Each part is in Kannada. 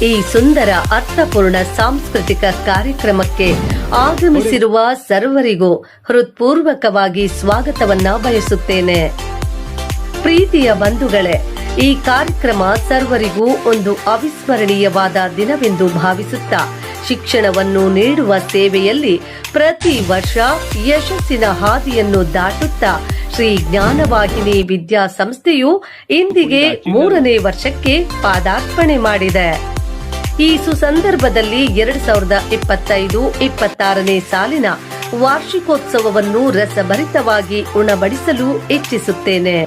ಈ ಸುಂದರ ಅರ್ಥಪೂರ್ಣ ಸಾಂಸ್ಕೃತಿಕ ಕಾರ್ಯಕ್ರಮಕ್ಕೆ ಆಗಮಿಸಿರುವ ಸರ್ವರಿಗೂ ಹೃತ್ಪೂರ್ವಕವಾಗಿ ಸ್ವಾಗತವನ್ನ ಬಯಸುತ್ತೇನೆ. ಪ್ರೀತಿಯ ಬಂಧುಗಳೇ, ಈ ಕಾರ್ಯಕ್ರಮ ಸರ್ವರಿಗೂ ಒಂದು ಅವಿಸ್ಮರಣೀಯವಾದ ದಿನವೆಂದು ಭಾವಿಸುತ್ತಾ ಶಿಕ್ಷಣವನ್ನು ನೀಡುವ ಸೇವೆಯಲ್ಲಿ ಪ್ರತಿ ವರ್ಷ ಯಶಸ್ಸಿನ ಹಾದಿಯನ್ನು ದಾಟುತ್ತಾ ಶ್ರೀ ಜ್ಞಾನವಾಹಿನಿ ವಿದ್ಯಾಸಂಸ್ಥೆಯು ಇಂದಿಗೆ 3ನೇ ವರ್ಷಕ್ಕೆ ಪಾದಾರ್ಪಣೆ ಮಾಡಿದೆ. ಈ ಸುಸಂದರ್ಭದಲ್ಲಿ 2025-26ನೇ ಸಾಲಿನ ವಾರ್ಷಿಕೋತ್ಸವವನ್ನು ರಸಭರಿತವಾಗಿ ಉಣಬಡಿಸಲು ಇಚ್ಛಿಸುತ್ತೇನೆ.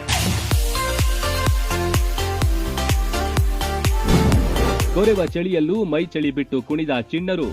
ಕೊರೆವ ಚಳಿಯಲ್ಲೂ ಮೈ ಚಳಿ ಬಿಟ್ಟು ಕುಣಿದ ಚಿಣ್ಣರು.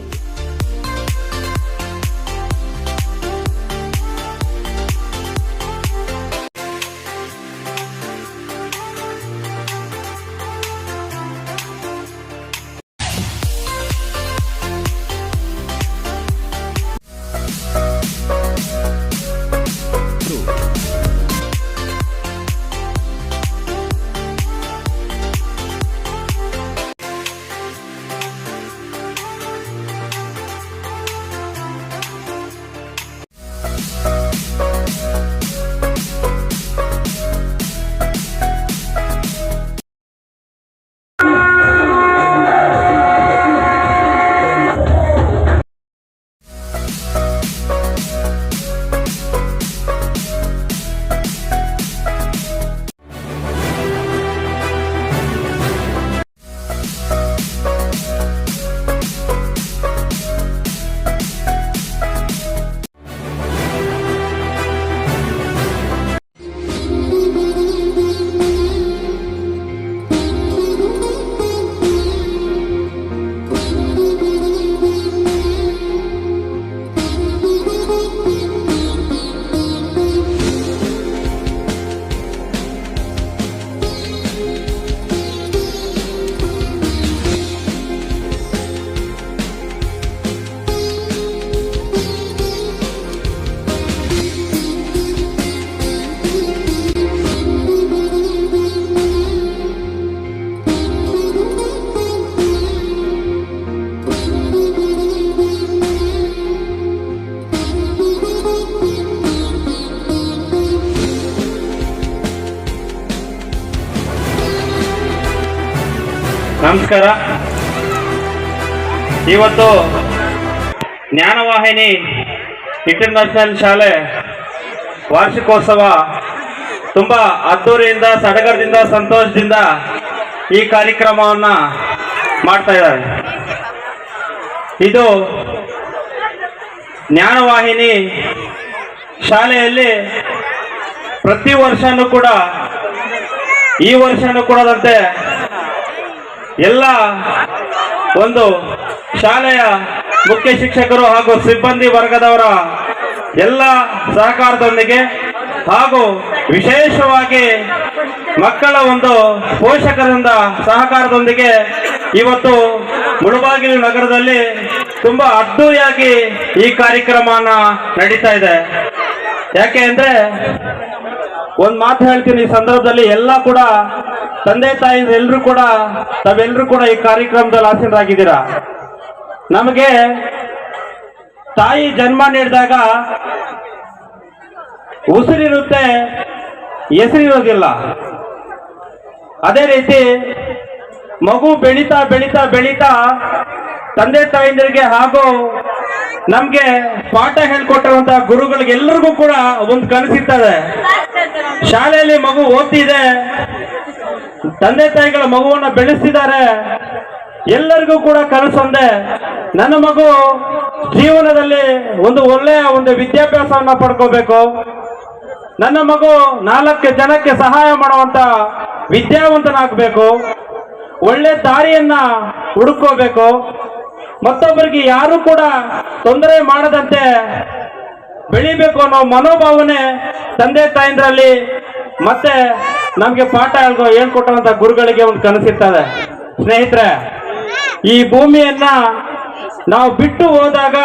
ನಮಸ್ಕಾರ. ಇವತ್ತು ಜ್ಞಾನವಾಹಿನಿ ಇಂಟರ್ನ್ಯಾಷನಲ್ ಶಾಲೆ ವಾರ್ಷಿಕೋತ್ಸವ ತುಂಬ ಅದ್ದೂರಿಯಿಂದ, ಸಡಗರದಿಂದ, ಸಂತೋಷದಿಂದ ಈ ಕಾರ್ಯಕ್ರಮವನ್ನು ಮಾಡ್ತಾ ಇದ್ದಾರೆ. ಇದು ಜ್ಞಾನವಾಹಿನಿ ಶಾಲೆಯಲ್ಲಿ ಪ್ರತಿ ವರ್ಷನೂ ಕೂಡ, ಈ ವರ್ಷನೂ ಕೂಡದಂತೆ ಎಲ್ಲ ಒಂದು ಶಾಲೆಯ ಮುಖ್ಯ ಶಿಕ್ಷಕರು ಹಾಗೂ ಸಿಬ್ಬಂದಿ ವರ್ಗದವರ ಎಲ್ಲ ಸಹಕಾರದೊಂದಿಗೆ ಹಾಗೂ ವಿಶೇಷವಾಗಿ ಮಕ್ಕಳ ಒಂದು ಪೋಷಕರಿಂದ ಸಹಕಾರದೊಂದಿಗೆ ಇವತ್ತು ಮುಳಬಾಗಿಲು ನಗರದಲ್ಲಿ ತುಂಬಾ ಅದ್ದೂರಿಯಾಗಿ ಈ ಕಾರ್ಯಕ್ರಮನ ನಡೀತಾ ಇದೆ. ಯಾಕೆ ಅಂದ್ರೆ ಒಂದು ಮಾತು ಹೇಳ್ತೀನಿ ಈ ಸಂದರ್ಭದಲ್ಲಿ, ಎಲ್ಲ ಕೂಡ ತಂದೆ ತಾಯಿ ತಾವೆಲ್ಲರೂ ಕೂಡ ಈ ಕಾರ್ಯಕ್ರಮದಲ್ಲಿ ಆಸೀನರಾಗಿದ್ದೀರಾ. ನಮಗೆ ತಾಯಿ ಜನ್ಮ ನೀಡಿದಾಗ ಉಸಿರಿರುತ್ತೆ, ಹೆಸರಿರೋದಿಲ್ಲ. ಅದೇ ರೀತಿ ಮಗು ಬೆಳೀತಾ ಬೆಳೀತಾ ಬೆಳೀತಾ ತಂದೆ ತಾಯಿಂದರಿಗೆ ಹಾಗೂ ನಮ್ಗೆ ಪಾಠ ಹೇಳ್ಕೊಟ್ಟಿರುವಂತಹ ಗುರುಗಳಿಗೆ ಎಲ್ಲರಿಗೂ ಕೂಡ ಒಂದು ಕನಸಿರ್ತದೆ. ಶಾಲೆಯಲ್ಲಿ ಮಗು ಓದ್ತಿದೆ, ತಂದೆ ತಾಯಿಗಳ ಮಗುವನ್ನ ಬೆಳೆಸ್ತಿದ್ದಾರೆ, ಎಲ್ಲರಿಗೂ ಕೂಡ ಕನಸೊಂದೆ, ನನ್ನ ಮಗು ಜೀವನದಲ್ಲಿ ಒಂದು ಒಳ್ಳೆಯ ಒಂದು ವಿದ್ಯಾಭ್ಯಾಸವನ್ನ ಪಡ್ಕೋಬೇಕು, ನನ್ನ ಮಗು 4 ಜನಕ್ಕೆ ಸಹಾಯ ಮಾಡುವಂತ ವಿದ್ಯಾವಂತನಾಗಬೇಕು, ಒಳ್ಳೆ ದಾರಿಯನ್ನ ಹುಡುಕೋಬೇಕು, ಮತ್ತೊಬ್ಬರಿಗೆ ಯಾರು ಕೂಡ ತೊಂದರೆ ಮಾಡದಂತೆ ಬೆಳಿಬೇಕು ಅನ್ನೋ ಮನೋಭಾವನೆ ತಂದೆ ತಾಯಿಂದ್ರಲ್ಲಿ ಮತ್ತೆ ನಮ್ಗೆ ಪಾಠ ಹೇಳ್ಕೊಟ್ಟಂತ ಗುರುಗಳಿಗೆ ಒಂದು ಕನಸಿರ್ತದೆ. ಸ್ನೇಹಿತರೆ, ಈ ಭೂಮಿಯನ್ನ ನಾವು ಬಿಟ್ಟು ಹೋದಾಗ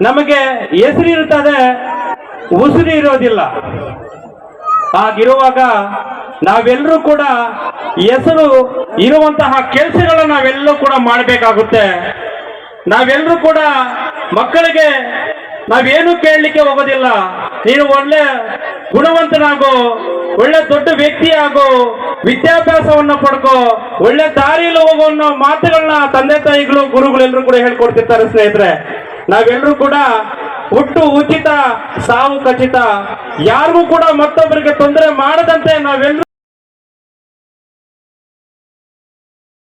ನಮಗೆ ಹೆಸರು ಇರ್ತದೆ, ಉಸಿರು ಇರೋದಿಲ್ಲ. ಹಾಗಿರುವಾಗ ನಾವೆಲ್ಲರೂ ಕೂಡ ಹೆಸರು ಇರುವಂತಹ ಕೆಲಸಗಳನ್ನ ನಾವೆಲ್ಲರೂ ಕೂಡ ಮಾಡಬೇಕಾಗುತ್ತೆ. ನಾವೆಲ್ಲರೂ ಕೂಡ ಮಕ್ಕಳಿಗೆ ನಾವೇನು ಕೇಳಲಿಕ್ಕೆ ಹೋಗೋದಿಲ್ಲ, ನೀನು ಒಳ್ಳೆ ಗುಣವಂತನಾಗೋ, ಒಳ್ಳೆ ದೊಡ್ಡ ವ್ಯಕ್ತಿ ಆಗೋ, ವಿದ್ಯಾಭ್ಯಾಸವನ್ನ ಪಡ್ಕೋ, ಒಳ್ಳೆ ದಾರಿಯಲ್ಲಿ ಹೋಗೋ ಅನ್ನೋ ಮಾತುಗಳನ್ನ ತಂದೆ ತಾಯಿಗಳು ಗುರುಗಳೆಲ್ಲರೂ ಕೂಡ ಹೇಳ್ಕೊಡ್ತಿರ್ತಾರೆ ಸ್ನೇಹಿತರೆ. ನಾವೆಲ್ಲರೂ ಕೂಡ ಹುಟ್ಟು ಉಚಿತ, ಸಾವು ಖಚಿತ. ಯಾರಿಗೂ ಕೂಡ ಮತ್ತೊಬ್ಬರಿಗೆ ತೊಂದರೆ ಮಾಡದಂತೆ ನಾವೆಲ್ಲರೂ